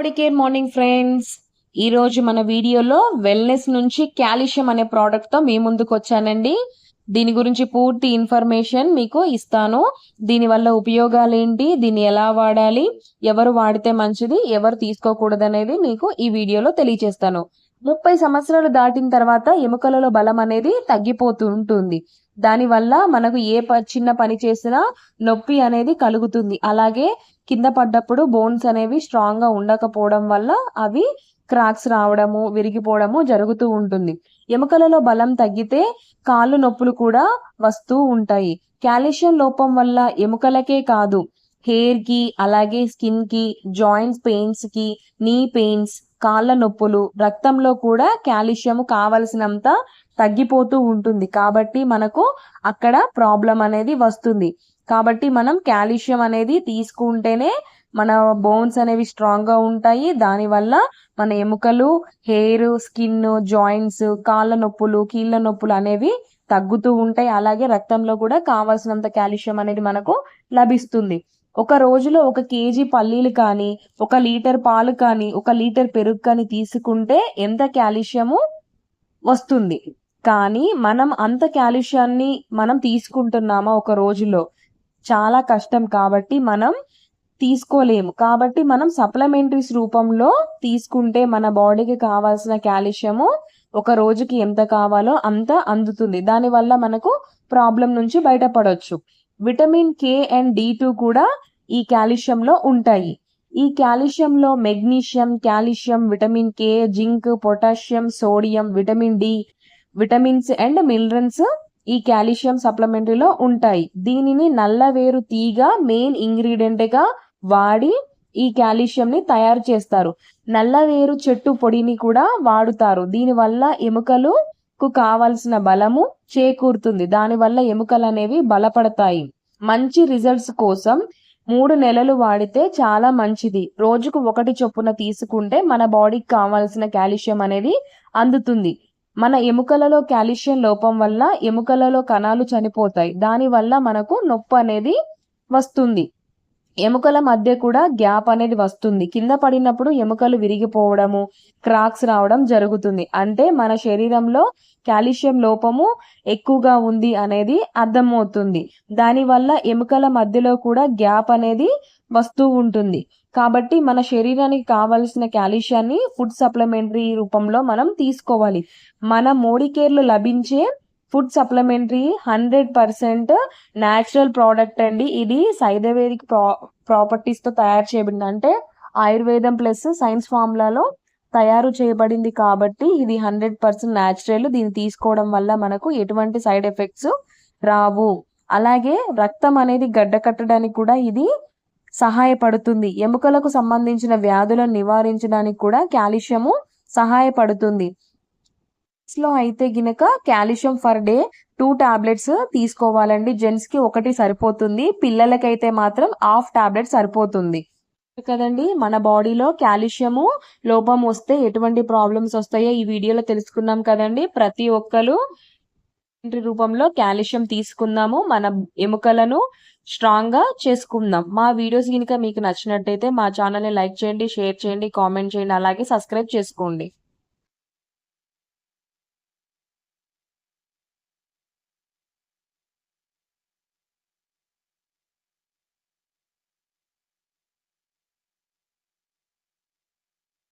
Body care morning friends. ఈ రోజు మన వీడియోలో వెల్నెస్ నుంచి కాల్షియం అనే ప్రోడక్ట్ తో మీ ముందుకు వచ్చానండి. దీని గురించి పూర్తి ఇన్ఫర్మేషన్ మీకు ఇస్తాను. దీని వల్ల ఉపయోగాలు ఏంటి, దీన్ని ఎలా వాడాలి, ఎవరు వాడితే మంచిది, ఎవరు తీసుకోకూడదు అనేది మీకు ఈ వీడియోలో తెలియజేస్తాను. 30 సంవత్సరాలు దాటిన తర్వాత ఎముకలలో బలం అనేది తగ్గిపోతూ ఉంటుంది. దానివల్ల మనకు చిన్న పని చేసినా నొప్పి అనేది కలుగుతుంది. అలాగే కింద పడ్డప్పుడు బోన్స్ అనేవి స్ట్రాంగ్ గా ఉండకపోవడం వల్ల అవి క్రాక్స్ రావడము, విరిగిపోవడము జరుగుతూ ఉంటుంది. ఎముకలలో బలం తగ్గితే కాళ్ళు నొప్పులు కూడా వస్తూ ఉంటాయి. కాల్షియం లోపం వల్ల ఎముకలకే కాదు, హెయిర్ కి, అలాగే స్కిన్ కి, జాయింట్స్ పెయిన్స్ కి, నీ పెయిన్స్, కాళ్ళ నొప్పులు, రక్తంలో కూడా కాల్షియం కావలసినంత తగ్గిపోతూ ఉంటుంది. కాబట్టి మనకు అక్కడ ప్రాబ్లం అనేది వస్తుంది. కాబట్టి మనం కాల్షియం అనేది తీసుకుంటేనే మన బోన్స్ అనేవి స్ట్రాంగ్ గా ఉంటాయి. దానివల్ల మన ఎముకలు, హెయిర్, స్కిన్, జాయింట్స్, కాళ్ళ నొప్పులు, కీళ్ళ నొప్పులు అనేవి తగ్గుతూ ఉంటాయి. అలాగే రక్తంలో కూడా కావాల్సినంత కాల్షియం అనేది మనకు లభిస్తుంది. ఒక రోజులో 1 కేజీ పల్లీలు కానీ, 1 లీటర్ పాలు కానీ, 1 లీటర్ పెరుగు కానీ తీసుకుంటే ఎంత కాల్షియము వస్తుంది. కానీ మనం అంత కాల్షియాన్ని మనం తీసుకుంటున్నామా ఒక రోజులో? చాలా కష్టం. కాబట్టి మనం తీసుకోలేము. కాబట్టి మనం సప్లిమెంటరీస్ రూపంలో తీసుకుంటే మన బాడీకి కావాల్సిన కాల్షియము ఒక రోజుకి ఎంత కావాలో అంత అందుతుంది. దానివల్ల మనకు ప్రాబ్లం నుంచి బయటపడవచ్చు. విటమిన్ కే అండ్ D2 కూడా ఈ కాల్షియంలో ఉంటాయి. ఈ కాల్షియంలో magnesium, calcium, vitamin K, zinc, potassium, sodium, vitamin D, vitamins and minerals ఈ కాల్షియం సప్లిమెంటరీలో ఉంటాయి. దీనిని నల్లవేరు తీగ మెయిన్ ఇంగ్రీడియంట్ గా వాడి ఈ కాల్షియం ని తయారు చేస్తారు. నల్లవేరు చెట్టు పొడిని కూడా వాడుతారు. దీనివల్ల ఎముకలకు కావాల్సిన బలము చేకూరుతుంది. దానివల్ల ఎముకలు అనేవి బలపడతాయి. మంచి రిజల్ట్స్ కోసం 3 నెలలు వాడితే చాలా మంచిది. రోజుకు 1 చొప్పున తీసుకుంటే మన బాడీకి కావాల్సిన కాల్షియం అనేది అందుతుంది. మన ఎముకలలో కాల్షియం లోపం వల్ల ఎముకలలో కణాలు చనిపోతాయి. దానివల్ల మనకు నొప్పి అనేది వస్తుంది. ఎముకల మధ్య కూడా గ్యాప్ అనేది వస్తుంది. కింద పడినప్పుడు ఎముకలు విరిగిపోవడము, క్రాక్స్ రావడం జరుగుతుంది. అంటే మన శరీరంలో కాల్షియం లోపము ఎక్కువగా ఉంది అనేది అర్థమవుతుంది. దానివల్ల ఎముకల మధ్యలో కూడా గ్యాప్ అనేది వస్తూ ఉంటుంది. కాబట్టి మన శరీరానికి కావలసిన కాల్షియాన్ని ఫుడ్ సప్లిమెంటరీ రూపంలో మనం తీసుకోవాలి. మన మోడీ కేర్లో లభించే ఫుడ్ సప్లిమెంటరీ 100% న్యాచురల్ ప్రోడక్ట్ అండి. ఇది సైంటిఫిక్ ప్రాపర్టీస్ తో తయారు చేయబడింది. అంటే ఆయుర్వేదం ప్లస్ సైన్స్ ఫార్ములాలో తయారు చేయబడింది. కాబట్టి ఇది 100% న్యాచురల్. దీన్ని తీసుకోవడం వల్ల మనకు ఎటువంటి సైడ్ ఎఫెక్ట్స్ రావు. అలాగే రక్తం అనేది గడ్డ కట్టడానికి కూడా ఇది సహాయపడుతుంది. ఎముకలకు సంబంధించిన వ్యాధులను నివారించడానికి కూడా కాల్షియము సహాయపడుతుంది. లో అయితే గినక కాల్షియం ఫర్ డే 2 టాబ్లెట్స్ తీసుకోవాలండి. జెంట్స్ కి 1 సరిపోతుంది. పిల్లలకైతే మాత్రం హాఫ్ టాబ్లెట్ సరిపోతుంది కదండి. మన బాడీలో కాల్షియము లోపం వస్తే ఎటువంటి ప్రాబ్లమ్స్ వస్తాయో ఈ వీడియోలో తెలుసుకున్నాం కదండి. ప్రతి ఒక్కరు రూపంలో కాల్షియం తీసుకుందాము. మన ఎముకలను స్ట్రాంగ్ గా చేసుకుందాం. మా వీడియోస్ కనుక మీకు నచ్చినట్టయితే మా ఛానల్ ని లైక్ చేయండి, షేర్ చేయండి, కామెంట్ చేయండి, అలాగే సబ్స్క్రైబ్ చేసుకోండి.